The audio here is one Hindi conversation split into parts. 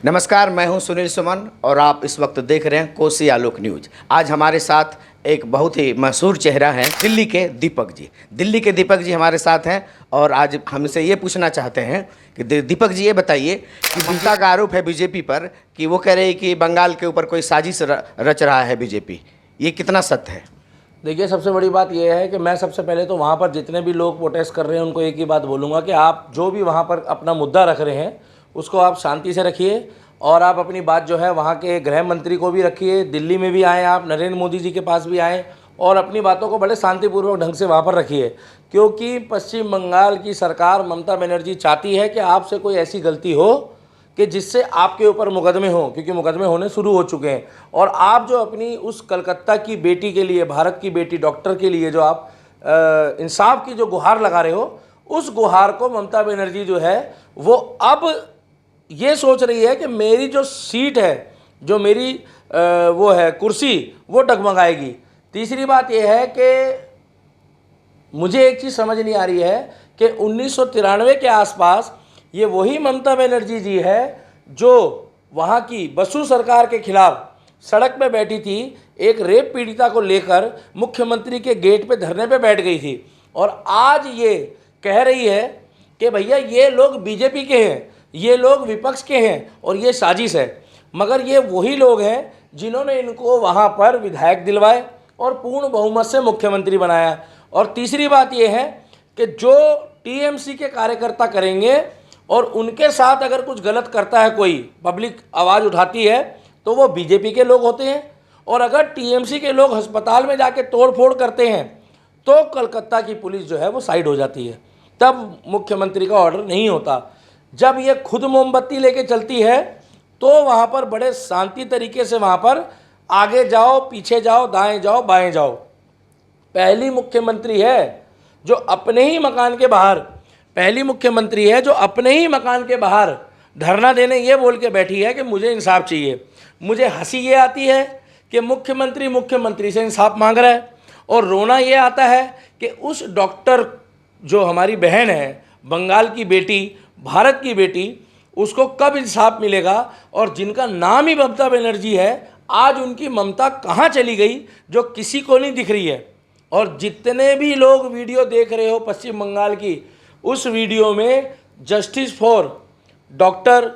नमस्कार, मैं हूं सुनील सुमन और आप इस वक्त देख रहे हैं कोसी आलोक न्यूज। आज हमारे साथ एक बहुत ही मशहूर चेहरा है दिल्ली के दीपक जी। दिल्ली के दीपक जी हमारे साथ हैं और आज हमसे ये पूछना चाहते हैं कि दीपक जी ये बताइए कि ममता का आरोप है बीजेपी पर कि वो कह रहे हैं कि बंगाल के ऊपर कोई साजिश रच रहा है बीजेपी, ये कितना सत्य है? देखिए, सबसे बड़ी बात यह है कि मैं सबसे पहले तो वहाँ पर जितने भी लोग प्रोटेस्ट कर रहे हैं उनको एक ही बात बोलूँगा कि आप जो भी वहाँ पर अपना मुद्दा रख रहे हैं उसको आप शांति से रखिए और आप अपनी बात जो है वहाँ के गृह मंत्री को भी रखिए, दिल्ली में भी आएँ, आप नरेंद्र मोदी जी के पास भी आएँ और अपनी बातों को बड़े शांतिपूर्वक ढंग से वहाँ पर रखिए। क्योंकि पश्चिम बंगाल की सरकार ममता बनर्जी चाहती है कि आपसे कोई ऐसी गलती हो कि जिससे आपके ऊपर मुकदमे हों, क्योंकि मुकदमे होने शुरू हो चुके हैं। और आप जो अपनी उस कलकत्ता की बेटी के लिए, भारत की बेटी डॉक्टर के लिए जो आप इंसाफ की जो गुहार लगा रहे हो, उस गुहार को ममता बनर्जी जो है वो अब ये सोच रही है कि मेरी जो सीट है, जो मेरी वो है कुर्सी, वो डगमगाएगी। तीसरी बात यह है कि मुझे एक चीज़ समझ नहीं आ रही है कि 1993 के आसपास ये वही ममता बनर्जी जी है जो वहाँ की बसु सरकार के खिलाफ सड़क पे बैठी थी, एक रेप पीड़िता को लेकर मुख्यमंत्री के गेट पे धरने पे बैठ गई थी और आज ये कह रही है कि भैया ये लोग बीजेपी के हैं, ये लोग विपक्ष के हैं और ये साजिश है। मगर ये वही लोग हैं जिन्होंने इनको वहाँ पर विधायक दिलवाए और पूर्ण बहुमत से मुख्यमंत्री बनाया। और तीसरी बात ये है कि जो टीएमसी के कार्यकर्ता करेंगे और उनके साथ अगर कुछ गलत करता है, कोई पब्लिक आवाज़ उठाती है, तो वो बीजेपी के लोग होते हैं। और अगर टीएमसी के लोग अस्पताल में जाके तोड़ फोड़ करते हैं तो कलकत्ता की पुलिस जो है वो साइड हो जाती है, तब मुख्यमंत्री का ऑर्डर नहीं होता। जब ये खुद मोमबत्ती लेके चलती है तो वहाँ पर बड़े शांति तरीके से वहाँ पर आगे जाओ, पीछे जाओ, दाएं जाओ, बाएं जाओ। पहली मुख्यमंत्री है जो अपने ही मकान के बाहर, पहली मुख्यमंत्री है जो अपने ही मकान के बाहर धरना देने ये बोल के बैठी है कि मुझे इंसाफ चाहिए। मुझे हंसी ये आती है कि मुख्यमंत्री से इंसाफ मांग रहा है और रोना ये आता है कि उस डॉक्टर जो हमारी बहन है, बंगाल की बेटी, भारत की बेटी, उसको कब इंसाफ मिलेगा। और जिनका नाम ही ममता बनर्जी है, आज उनकी ममता कहाँ चली गई जो किसी को नहीं दिख रही है। और जितने भी लोग वीडियो देख रहे हो पश्चिम बंगाल की, उस वीडियो में जस्टिस फॉर डॉक्टर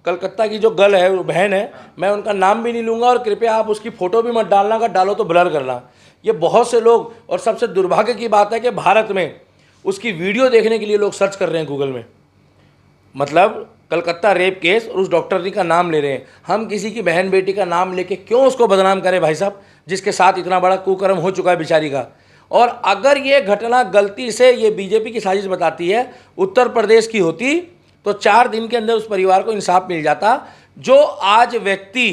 कलकत्ता की जो गर्ल है, वो बहन है, मैं उनका नाम भी नहीं लूँगा और कृपया आप उसकी फ़ोटो भी मत डालना, अगर डालो तो ब्लर करना। ये बहुत से लोग, और सबसे दुर्भाग्य की बात है कि भारत में उसकी वीडियो देखने के लिए लोग सर्च कर रहे हैं गूगल में, मतलब कलकत्ता रेप केस, और उस डॉक्टरनी का नाम ले रहे हैं। हम किसी की बहन बेटी का नाम लेके क्यों उसको बदनाम करें भाई साहब, जिसके साथ इतना बड़ा कुकर्म हो चुका है बेचारी का। और अगर ये घटना गलती से ये बीजेपी की साजिश बताती है, उत्तर प्रदेश की होती, तो 4 दिन के अंदर उस परिवार को इंसाफ मिल जाता। जो आज व्यक्ति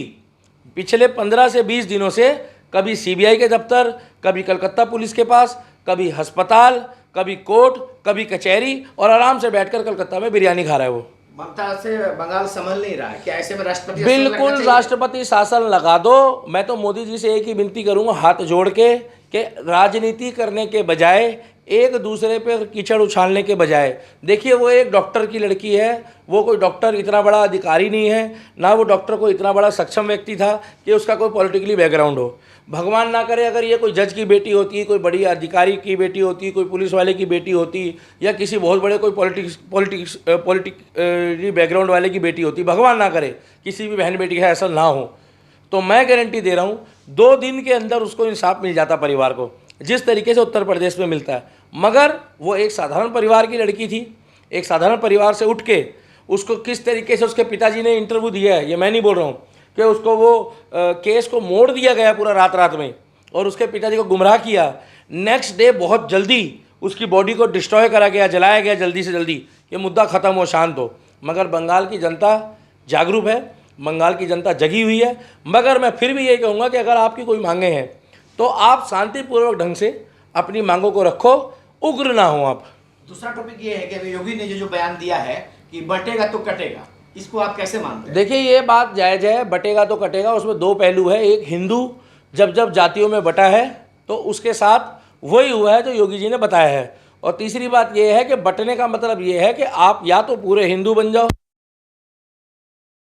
पिछले 15 से 20 दिनों से कभी सीबीआई के दफ्तर, कभी कलकत्ता पुलिस के पास, कभी अस्पताल, कभी कोर्ट, कभी कचहरी, और आराम से बैठकर कलकत्ता में बिरयानी खा रहा है, वो ममता से बंगाल संभल नहीं रहा है क्या? ऐसे में राष्ट्रपति बिल्कुल राष्ट्रपति शासन लगा दो। मैं तो मोदी जी से एक ही विनती करूंगा हाथ जोड़ के कि राजनीति करने के बजाय, एक दूसरे पर कीचड़ उछालने के बजाय, देखिए वो एक डॉक्टर की लड़की है, वो कोई डॉक्टर इतना बड़ा अधिकारी नहीं है, ना वो डॉक्टर को इतना बड़ा सक्षम व्यक्ति था कि उसका कोई पॉलिटिकली बैकग्राउंड हो। भगवान ना करे अगर ये कोई जज की बेटी होती, कोई बड़ी अधिकारी की बेटी होती, कोई पुलिस वाले की बेटी होती, या किसी बहुत बड़े कोई पॉलिटिक्स बैकग्राउंड वाले की बेटी होती, भगवान ना करे किसी भी बहन बेटी का ऐसा ना हो, तो मैं गारंटी दे रहा हूँ 2 दिन के अंदर उसको इंसाफ मिल जाता परिवार को, जिस तरीके से उत्तर प्रदेश में मिलता है। मगर वो एक साधारण परिवार की लड़की थी, एक साधारण परिवार से उठ के उसको किस तरीके से उसके पिताजी ने इंटरव्यू दिया है, ये मैं नहीं बोल रहा हूँ, कि उसको वो केस को मोड़ दिया गया पूरा रात में और उसके पिताजी को गुमराह किया। नेक्स्ट डे बहुत जल्दी उसकी बॉडी को डिस्ट्रॉय करा गया, जलाया गया जल्दी से जल्दी, ये मुद्दा ख़त्म हो, शांत हो। मगर बंगाल की जनता जागरूक है, बंगाल की जनता जगी हुई है। मगर मैं फिर भी ये कहूँगा कि अगर आपकी कोई मांगे हैं तो आप शांतिपूर्वक ढंग से अपनी मांगों को रखो, उग्र ना हो आप। दूसरा टॉपिक ये है कि अभी योगी ने जो बयान दिया है कि बटेगा तो कटेगा, इसको आप कैसे मानते हैं? देखिए, ये बात जायज़ है, बटेगा तो कटेगा, उसमें 2 पहलू है। एक, हिंदू जब जब जातियों में बटा है तो उसके साथ वही हुआ है जो योगी जी ने बताया है। और तीसरी बात ये है कि बटने का मतलब ये है कि आप या तो पूरे हिंदू बन जाओ